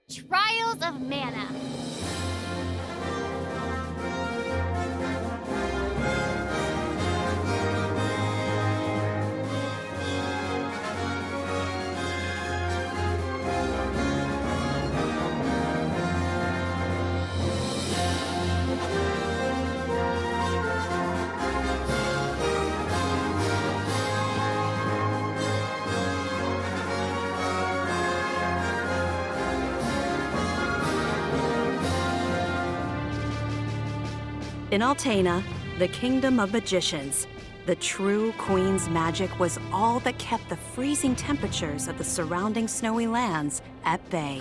Trials of Mana. In Altena, the kingdom of magicians, the true queen's magic was all that kept the freezing temperatures of the surrounding snowy lands at bay.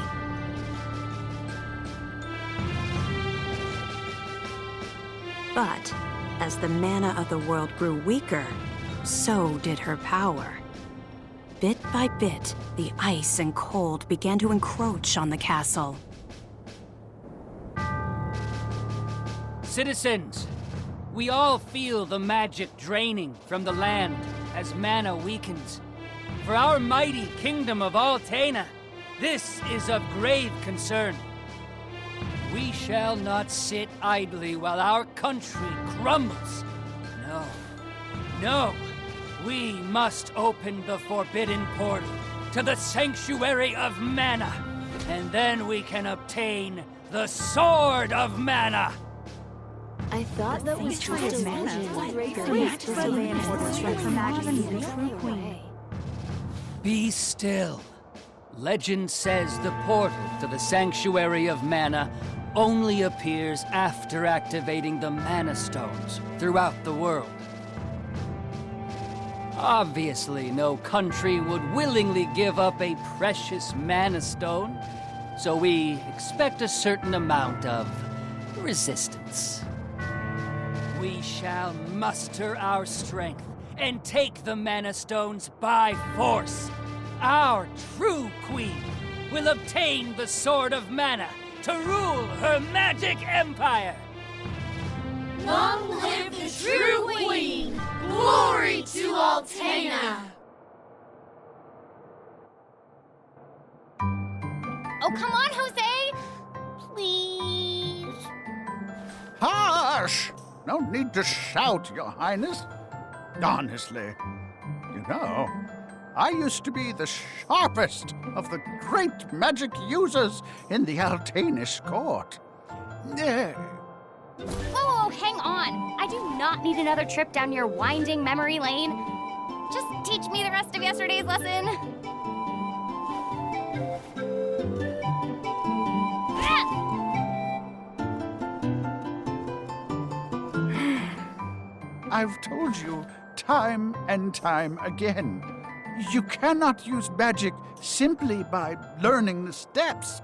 But as the mana of the world grew weaker, so did her power. Bit by bit, the ice and cold began to encroach on the castle. Citizens, we all feel the magic draining from the land as mana weakens. For our mighty kingdom of Altena, this is of grave concern. We shall not sit idly while our country crumbles. No, we must open the forbidden portal to the Sanctuary of Mana, and then we can obtain the Sword of Mana. I thought that was just a Queen. Be still. Legend says the portal to the Sanctuary of Mana only appears after activating the Mana Stones throughout the world. Obviously, no country would willingly give up a precious Mana Stone, so we expect a certain amount of resistance. We shall muster our strength and take the Mana Stones by force. Our true queen will obtain the Sword of Mana to rule her magic empire. Long live the true queen! Glory to Altena! Oh, come on, Jose! Please. Hush! No need to shout, Your Highness. Honestly, you know, I used to be the sharpest of the great magic users in the Altanish court. Whoa, hang on. I do not need another trip down your winding memory lane. Just teach me the rest of yesterday's lesson. I've told you time and time again, you cannot use magic simply by learning the steps.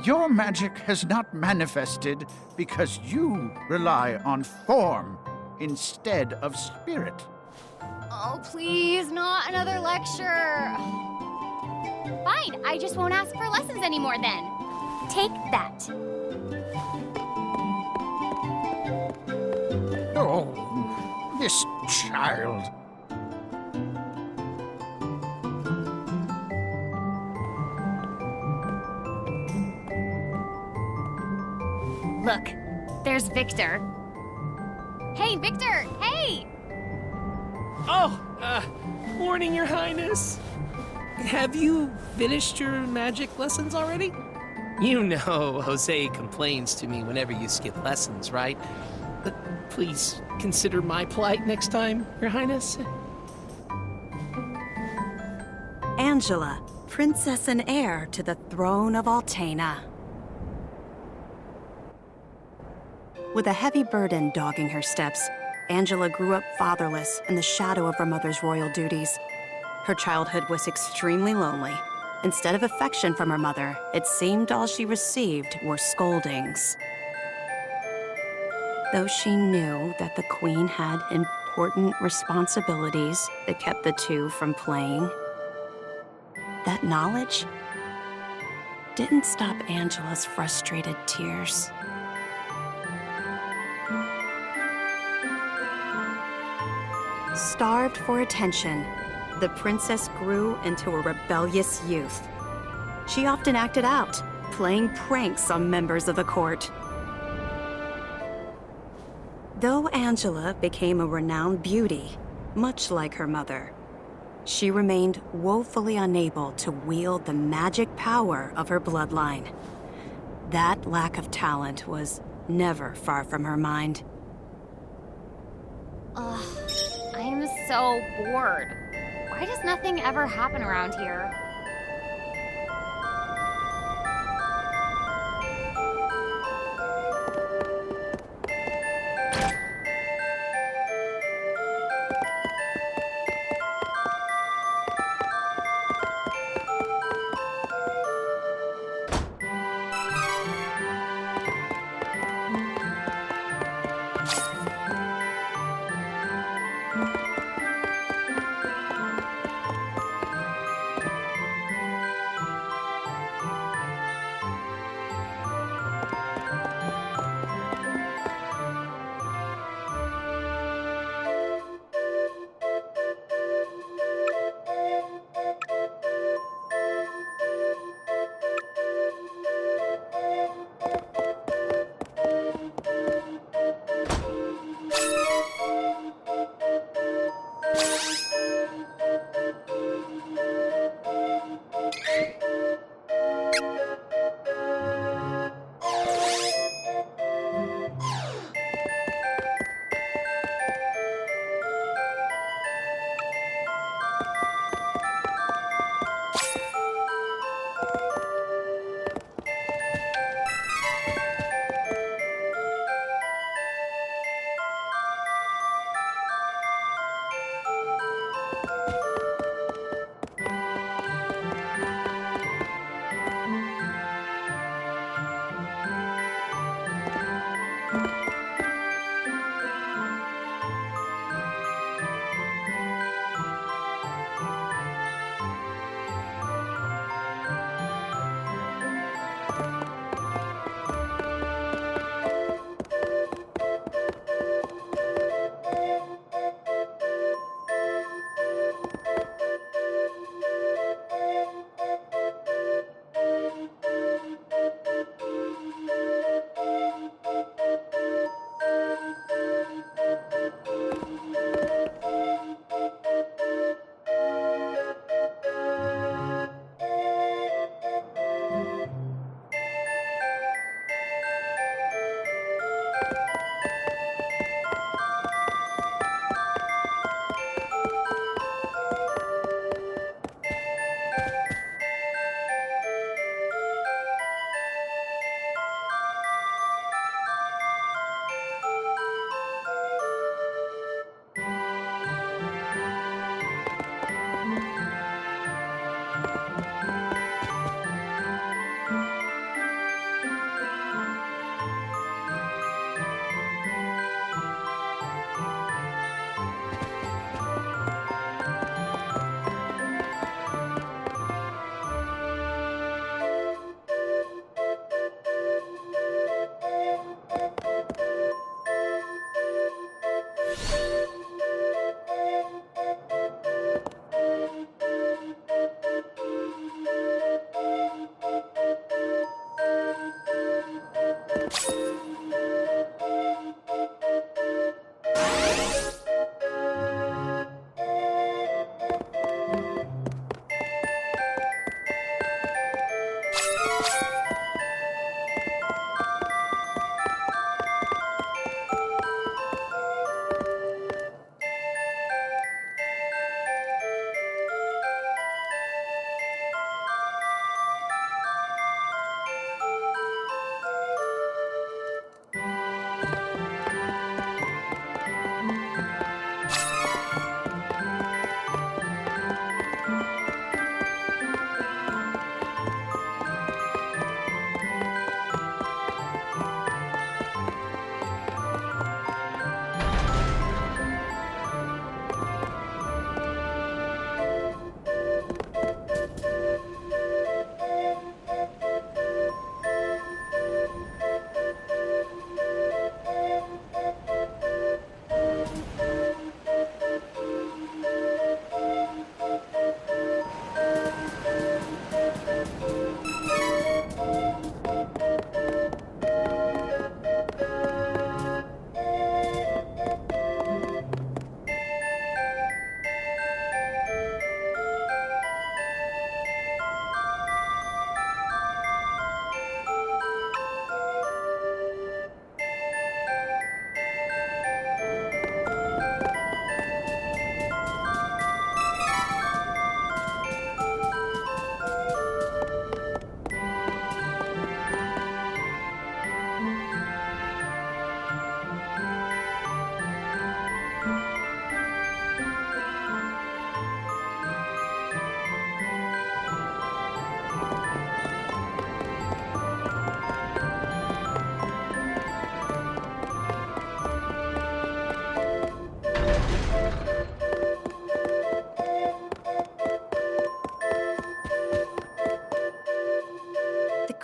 Your magic has not manifested because you rely on form instead of spirit. Oh, please, not another lecture. Fine, I just won't ask for lessons anymore then. Take that. Oh, this child. Look, there's Victor. Hey, Victor, hey! Oh, morning, Your Highness. Have you finished your magic lessons already? You know Jose complains to me whenever you skip lessons, right? But please consider my plight next time, Your Highness. Angela, princess and heir to the throne of Altena. With a heavy burden dogging her steps, Angela grew up fatherless in the shadow of her mother's royal duties. Her childhood was extremely lonely. Instead of affection from her mother, it seemed all she received were scoldings. Though she knew that the queen had important responsibilities that kept the two from playing, that knowledge didn't stop Angela's frustrated tears. Starved for attention, the princess grew into a rebellious youth. She often acted out, playing pranks on members of the court. Though Angela became a renowned beauty, much like her mother, she remained woefully unable to wield the magic power of her bloodline. That lack of talent was never far from her mind. Ugh, I am so bored. Why does nothing ever happen around here?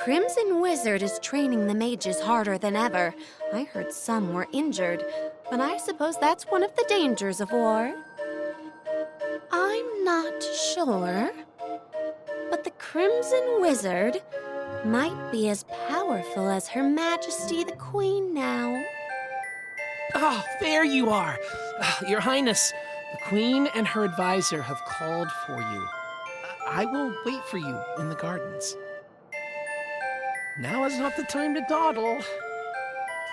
Crimson Wizard is training the mages harder than ever. I heard some were injured, but I suppose that's one of the dangers of war. I'm not sure, but the Crimson Wizard might be as powerful as Her Majesty the Queen now. Oh, there you are. Your Highness, the Queen and her advisor have called for you. I will wait for you in the gardens. Now is not the time to dawdle.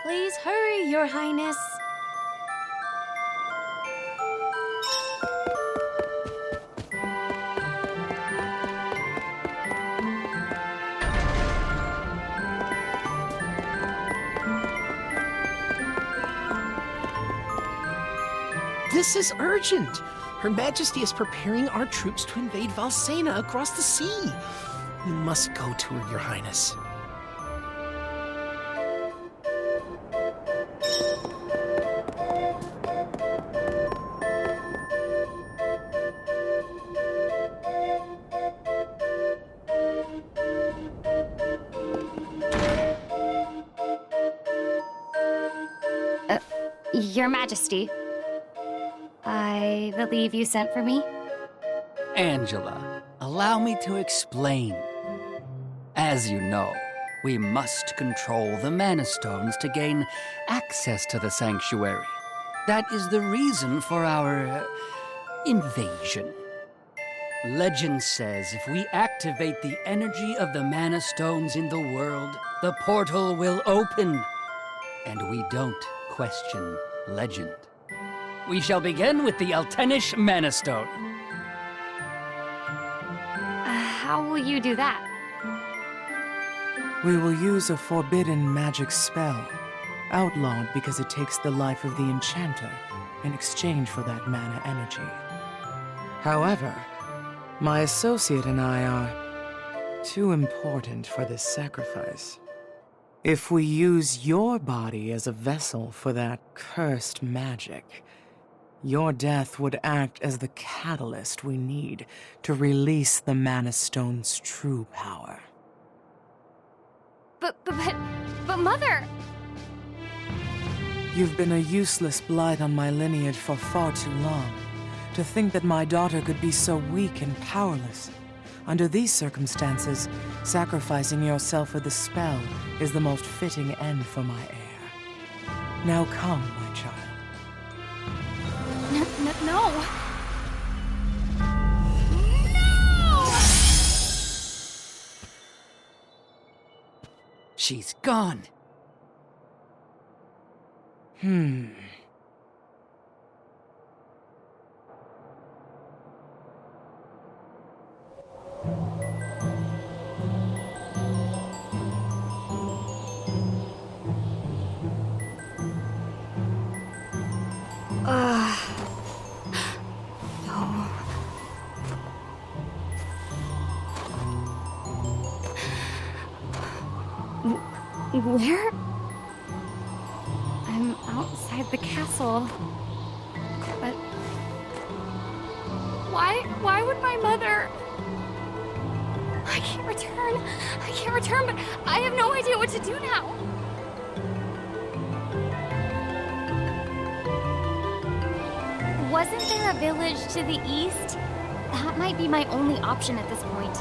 Please hurry, Your Highness. This is urgent. Her Majesty is preparing our troops to invade Valsena across the sea. We must go to her, Your Highness. Your Majesty, I believe you sent for me? Angela, allow me to explain. As you know, we must control the Mana Stones to gain access to the sanctuary. That is the reason for our invasion. Legend says if we activate the energy of the Mana Stones in the world, the portal will open. And we don't question legend. We shall begin with the Altenish Mana Stone. How will you do that? We will use a forbidden magic spell, outlawed because it takes the life of the enchanter in exchange for that mana energy. However, my associate and I are too important for this sacrifice. If we use your body as a vessel for that cursed magic, your death would act as the catalyst we need to release the Mana Stone's true power. But Mother! You've been a useless blight on my lineage for far too long. To think that my daughter could be so weak and powerless. Under these circumstances, sacrificing yourself for the spell is the most fitting end for my heir. Now come, my child. No! She's gone. Where? I'm outside the castle. But why would my mother? I can't return, but I have no idea what to do now. Wasn't there a village to the east? That might be my only option at this point.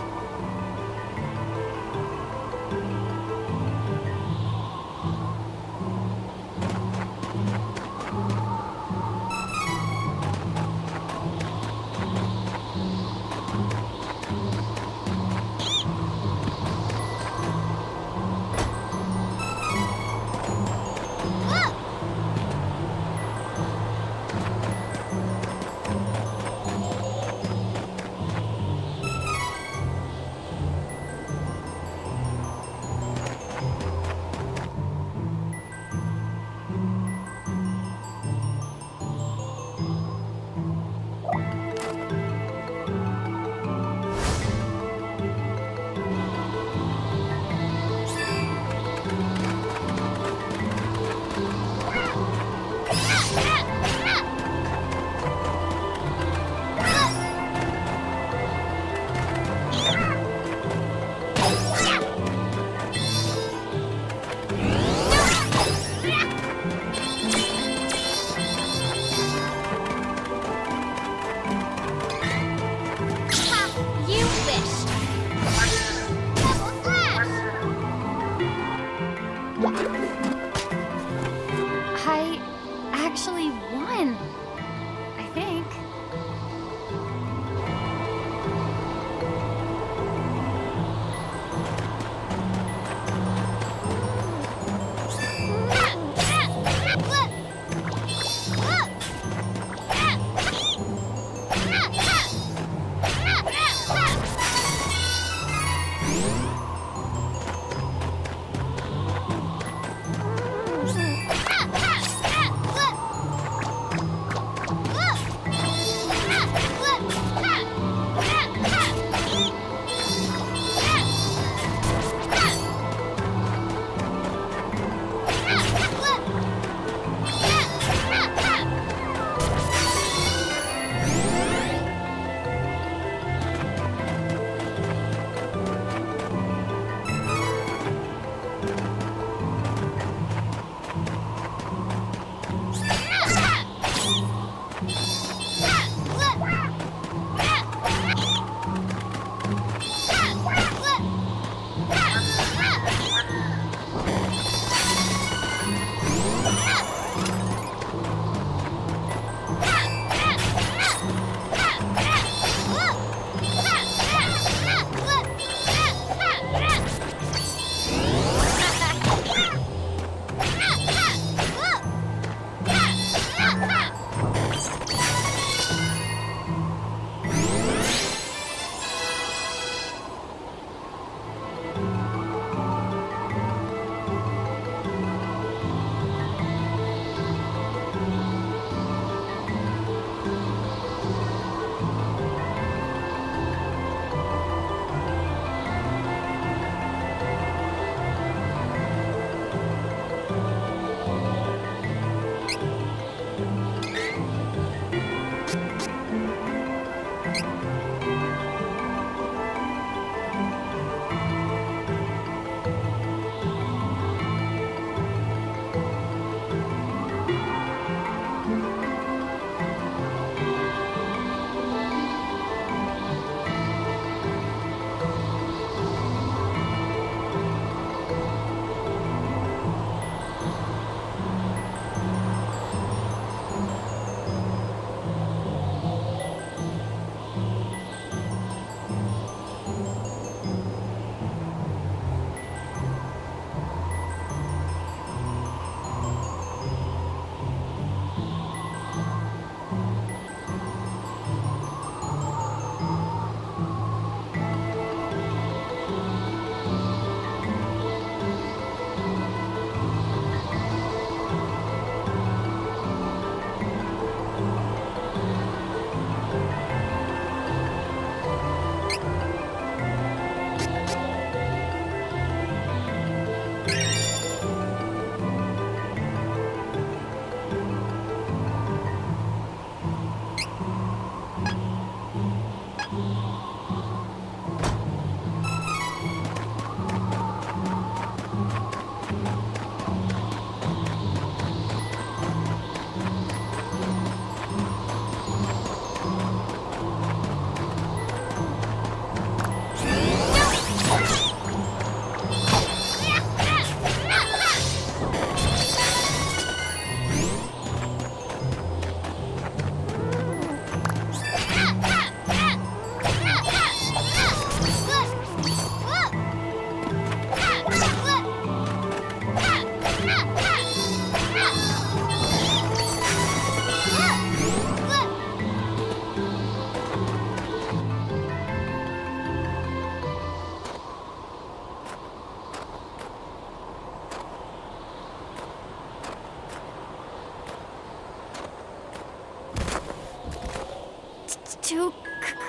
Too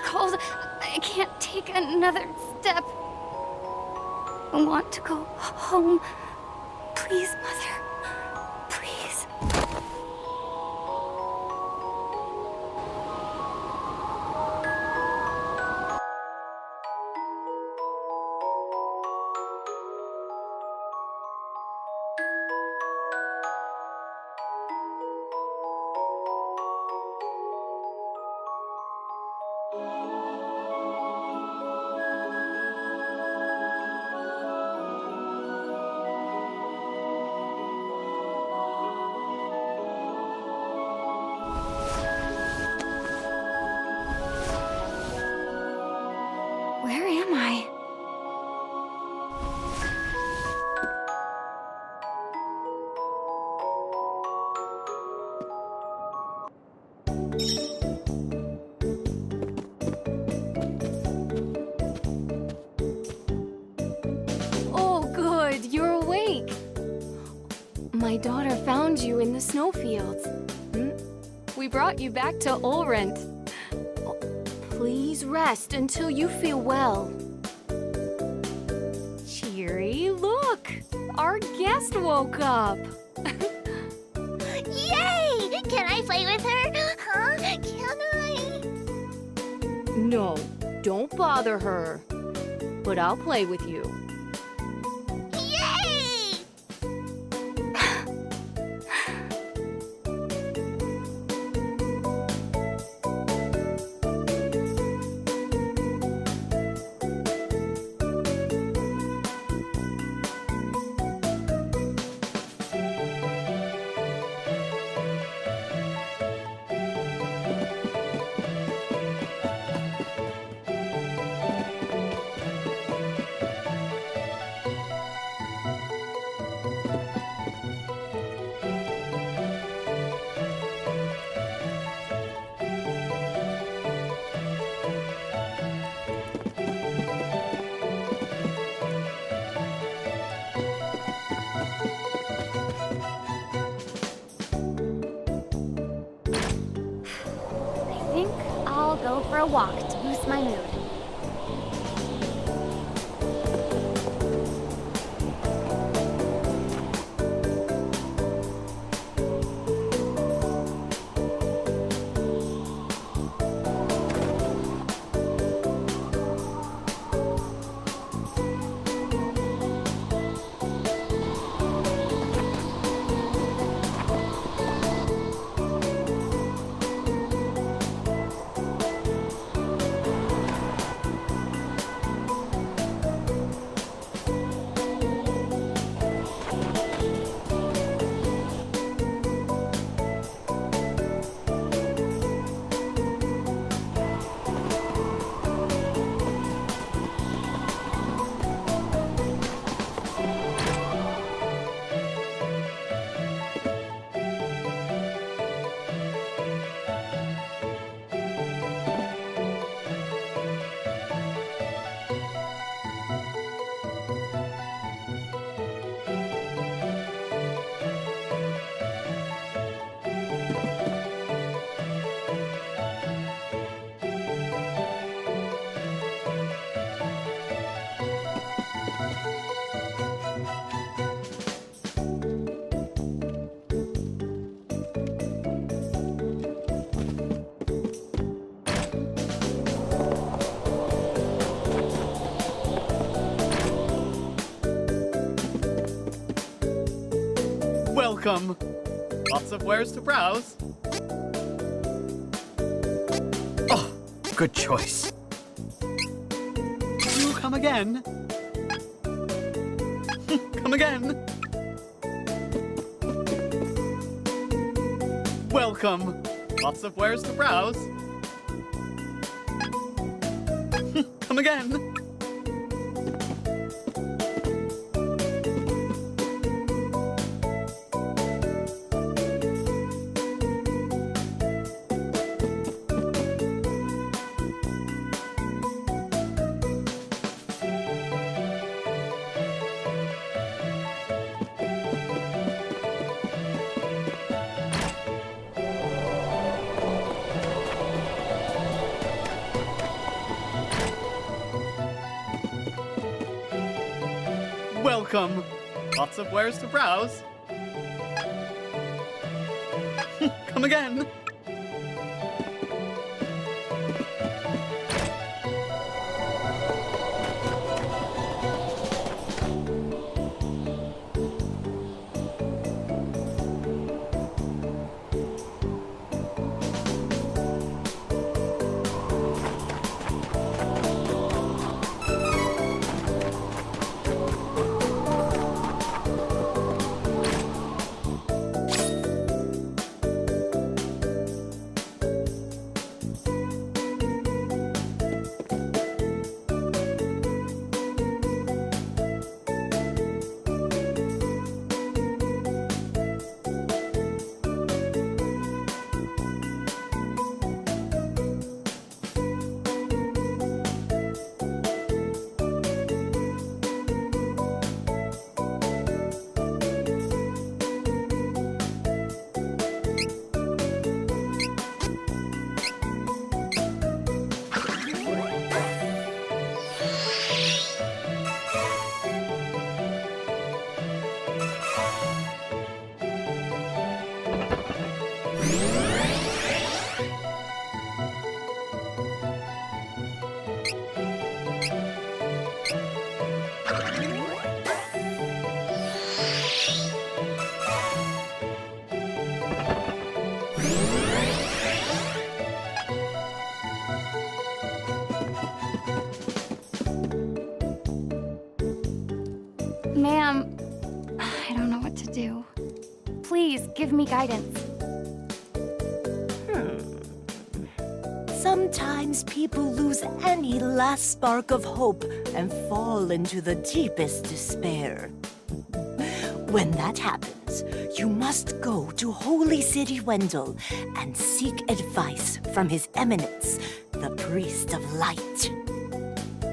cold. I can't take another step. I want to go home. Please, Mother. Please. Where am I? Oh, good, you're awake. My daughter found you in the snowfields. We brought you back to Ulrent. Please rest until you feel well. Cheery, look! Our guest woke up! Yay! Can I play with her? Huh? Can I? No, don't bother her. But I'll play with you. Yay! I'll go for a walk to boost my mood. Welcome. Lots of wares to browse. Oh, good choice. Do come again. Come again. Welcome. Lots of wares to browse. Come again. Welcome. Lots of wares to browse. Come again. Ma'am, I don't know what to do. Please, give me guidance. Sometimes people lose any last spark of hope and fall into the deepest despair. When that happens, you must go to Holy City Wendell and seek advice from His Eminence, the Priest of Light.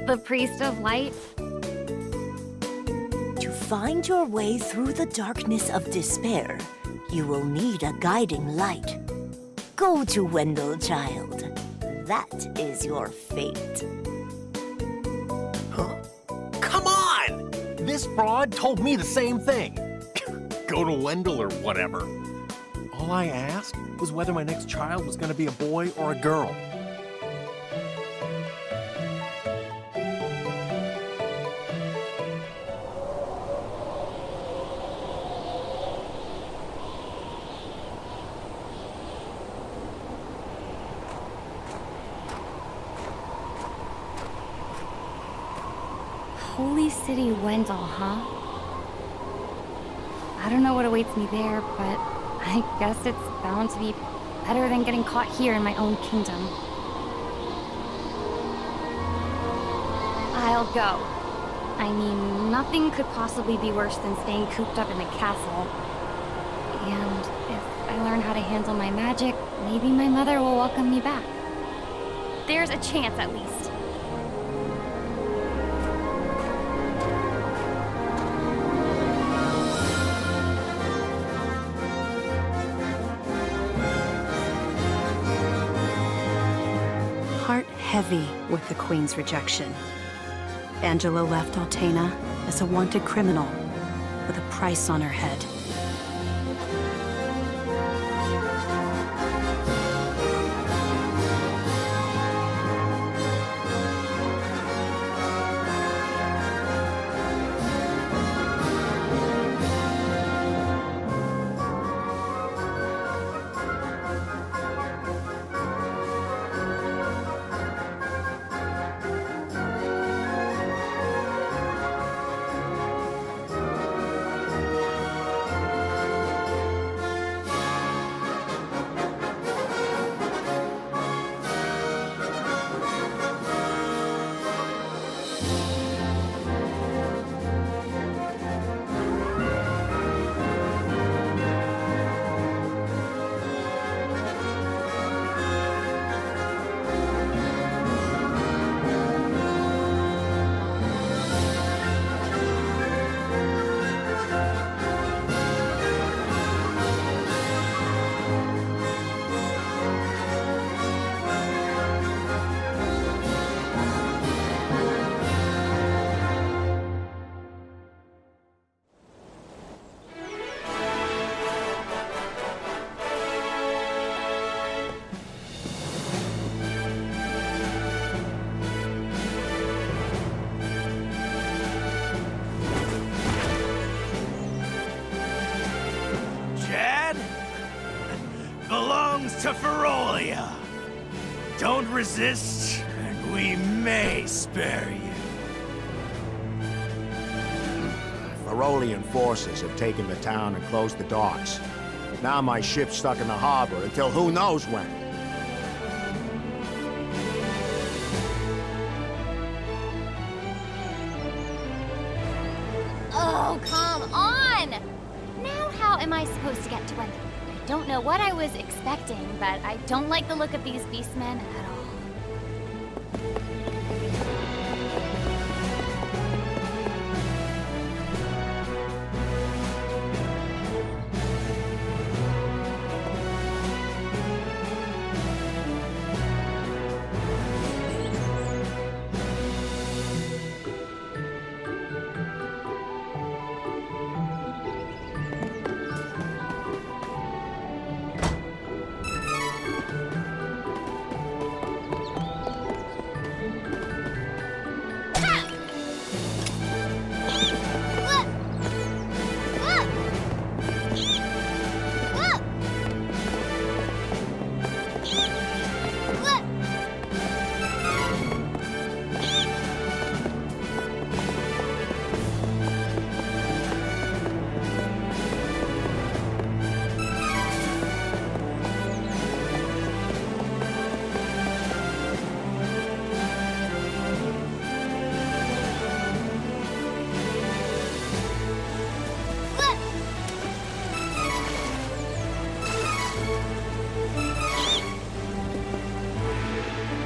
The Priest of Light? To find your way through the darkness of despair, you will need a guiding light. Go to Wendell, child. That is your fate. Huh? Come on! This fraud told me the same thing. Go to Wendell or whatever. All I asked was whether my next child was going to be a boy or a girl. Holy City Wendell, huh? I don't know what awaits me there, but I guess it's bound to be better than getting caught here in my own kingdom. I'll go. I mean, nothing could possibly be worse than staying cooped up in the castle. And if I learn how to handle my magic, maybe my mother will welcome me back. There's a chance, at least. Heart heavy with the Queen's rejection, Angela left Altena as a wanted criminal with a price on her head. resist, and we may spare you. Ferolian forces have taken the town and closed the docks. Now my ship's stuck in the harbor until who knows when. Oh, come on! Now how am I supposed to get to Wendell? I don't know what I was expecting, but I don't like the look of these beastmen at all.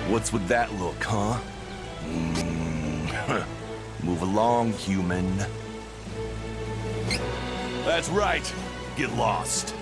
What's with that look, huh? Move along, human. That's right. Get lost.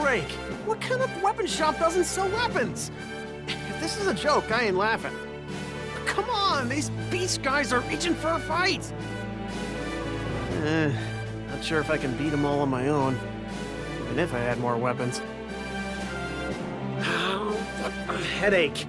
Break. What kind of weapon shop doesn't sell weapons? If this is a joke, I ain't laughing. Come on, these beast guys are reaching for a fight. Not sure if I can beat them all on my own, even if I had more weapons. What a headache.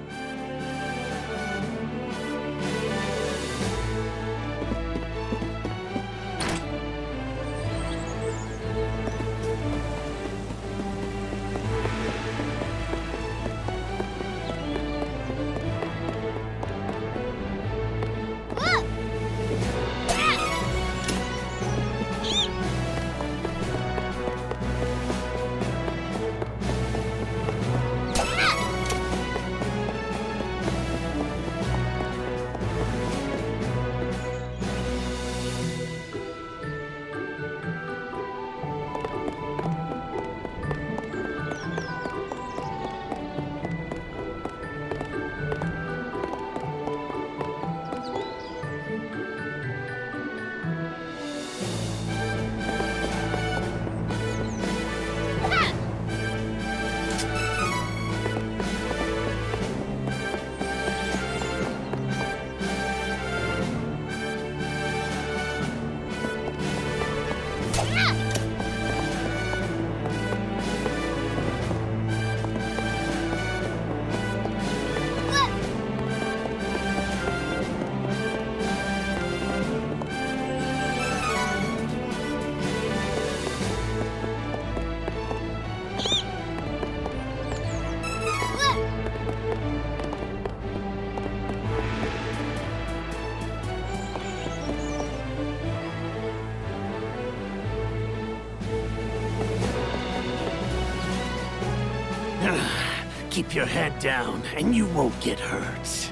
Keep your head down, and you won't get hurt.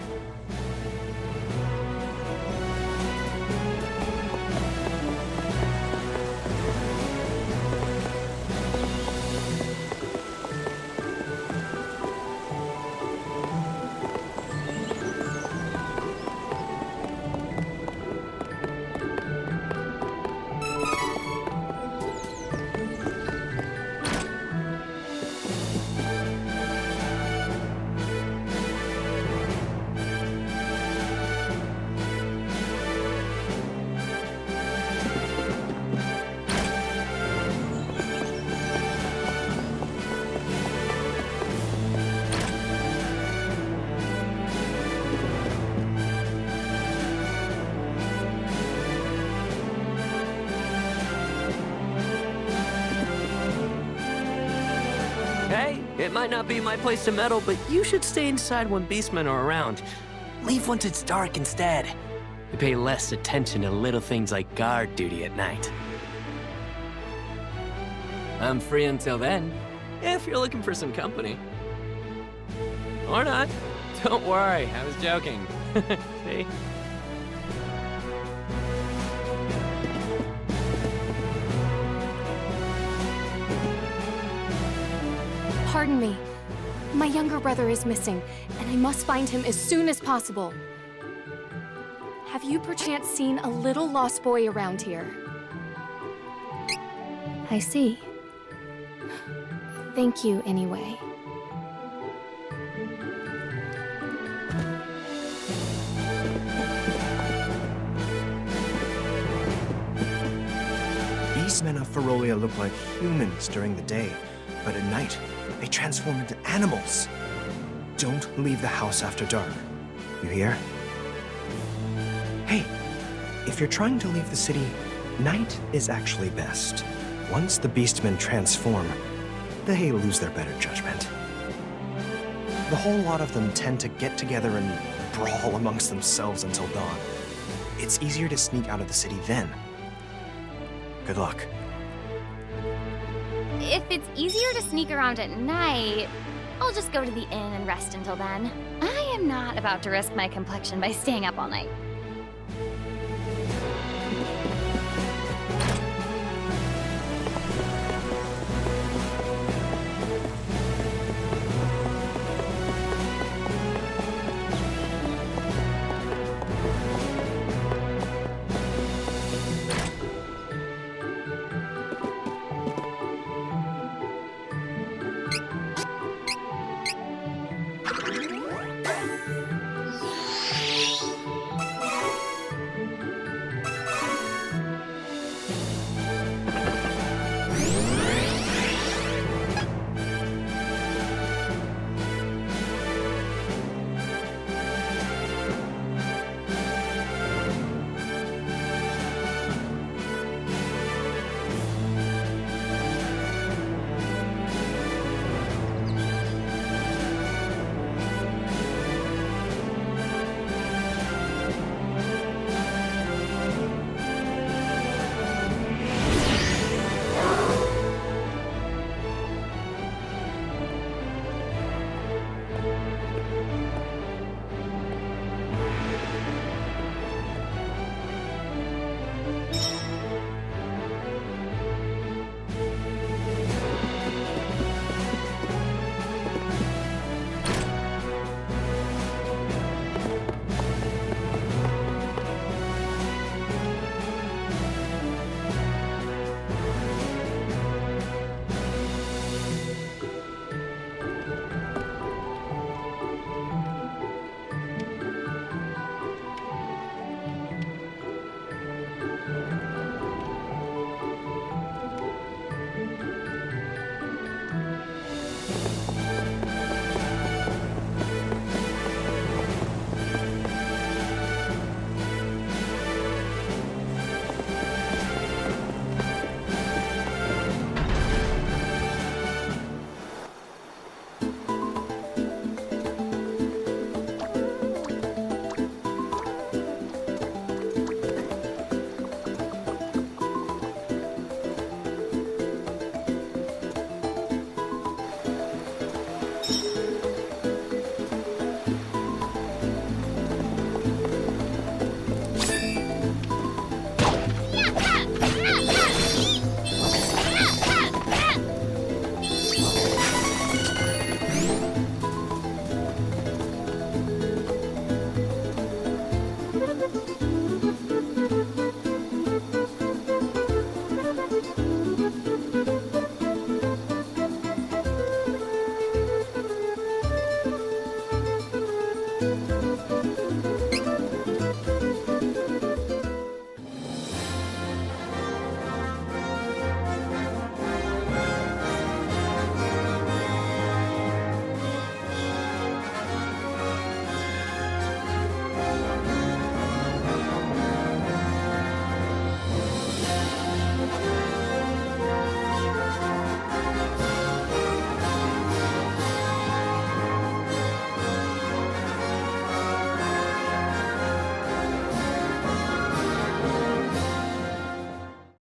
Hey, it might not be my place to meddle, but you should stay inside when beastmen are around. Leave once it's dark instead. They pay less attention to little things like guard duty at night. I'm free until then, if you're looking for some company. Or not. Don't worry, I was joking. See? Pardon me. My younger brother is missing, and I must find him as soon as possible. Have you perchance seen a little lost boy around here? I see. Thank you, anyway. Beastmen of Ferolia look like humans during the day, but at night, they transform into animals. Don't leave the house after dark. You hear? Hey, if you're trying to leave the city, night is actually best. Once the beastmen transform, they lose their better judgment. The whole lot of them tend to get together and brawl amongst themselves until dawn. It's easier to sneak out of the city then. Good luck. If it's easier to sneak around at night, I'll just go to the inn and rest until then. I am not about to risk my complexion by staying up all night.